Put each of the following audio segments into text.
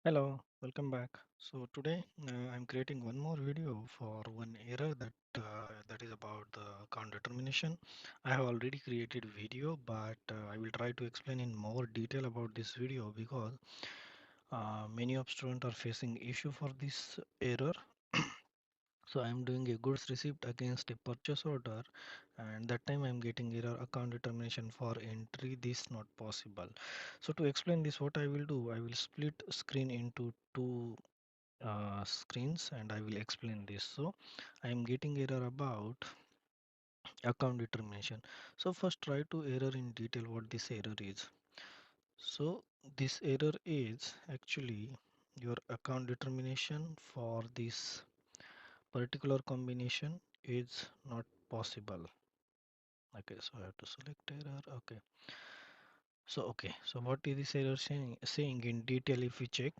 Hello, welcome back. So today I'm creating one more video for one error that is about the account determination. I have already created video, but I will try to explain in more detail about this video because many of students are facing issue for this error. So I'm doing a goods receipt against a purchase order, and that time I'm getting error account determination for entry. This not possible. So to explain this, what I will do, I will split screen into two screens and I will explain this. So I am getting error about account determination. So first try to error in detail what this error is. So this error is actually your account determination for this particular combination is not possible. Okay, so I have to select error. So what is this error saying in detail if we check.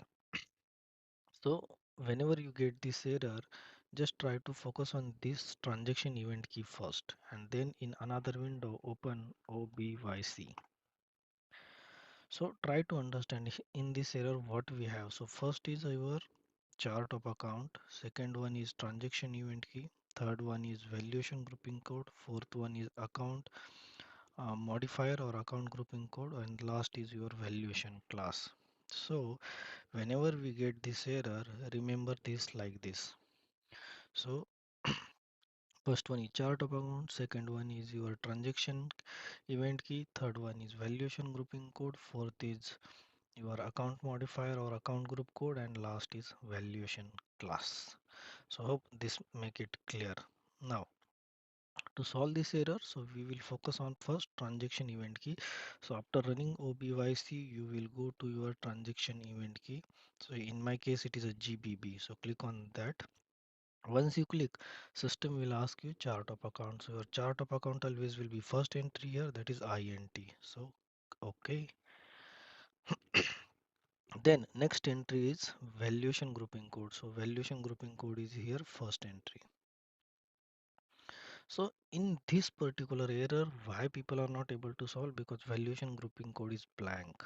So whenever you get this error, just try to focus on this transaction event key first, and then in another window open OBYC. So try to understand in this error what we have. So first is our chart of account, second one is transaction event key, third one is valuation grouping code, fourth one is account modifier or account grouping code, and last is your valuation class. So whenever we get this error, remember this like this. So first one is chart of account, second one is your transaction event key, third one is valuation grouping code, fourth is your account modifier or account group code, and last is valuation class. So hope this make it clear. Now to solve this error, so we will focus on first transaction event key. So after running OBYC, you will go to your transaction event key. So in my case, it is a GBB. So click on that. Once you click, system will ask you chart of account. So your chart of account always will be first entry here, that is INT. So okay. Then next entry is valuation grouping code. So valuation grouping code is here first entry. So in this particular error, why people are not able to solve, because valuation grouping code is blank.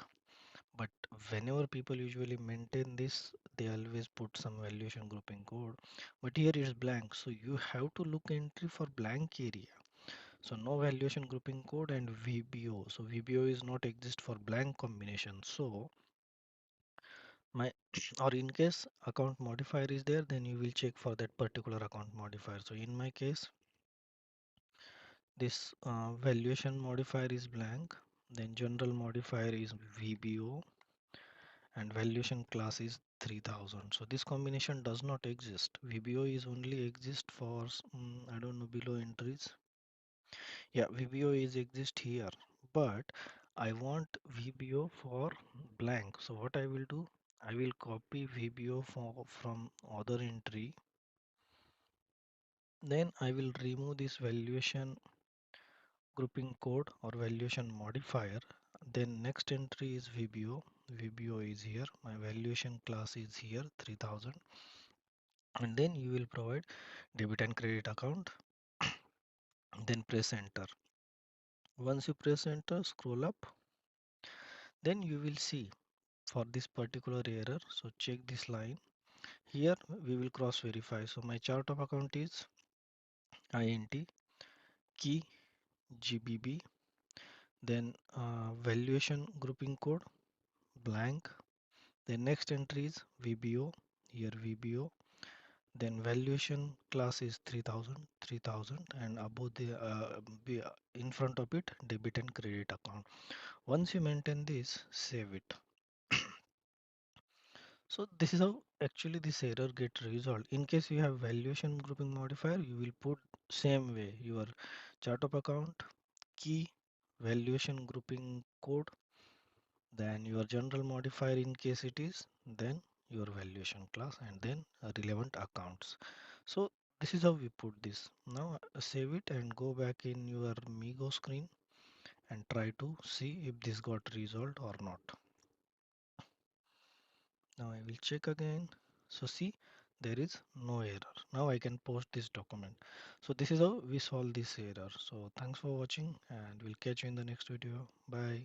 But whenever people usually maintain this, they always put some valuation grouping code. But here it's blank, so you have to look entry for blank area. So no valuation grouping code and VBO. So VBO is not exist for blank combination. So my or in case account modifier is there, then you will check for that particular account modifier. So in my case, this valuation modifier is blank, then general modifier is VBO, and valuation class is 3000. So this combination does not exist. VBO is only exist for I don't know, below entries. Yeah, VBO is exist here, but I want VBO for blank. So what I will do, I will copy VBO from other entry, then I will remove this valuation grouping code or valuation modifier. Then next entry is VBO. VBO is here. My valuation class is here 3000. And then you will provide debit and credit account. Then press enter. Once you press enter, scroll up. Then you will see for this particular error. So check this line. Here we will cross verify. So my chart of account is INT key GBB. Then valuation grouping code blank. The next entry is VBO, here VBO. Then valuation class is 3000, and above the in front of it debit and credit account. Once you maintain this, save it. So this is how actually this error get resolved. In case you have valuation grouping modifier, you will put same way your chart of account key valuation grouping code, then your general modifier in case it is, then your valuation class, and then relevant accounts. So this is how we put this. Now save it and go back in your Migo screen and try to see if this got resolved or not. Now I will check again. So see, there is no error. Now I can post this document. So this is how we solve this error. So thanks for watching, and we'll catch you in the next video. Bye.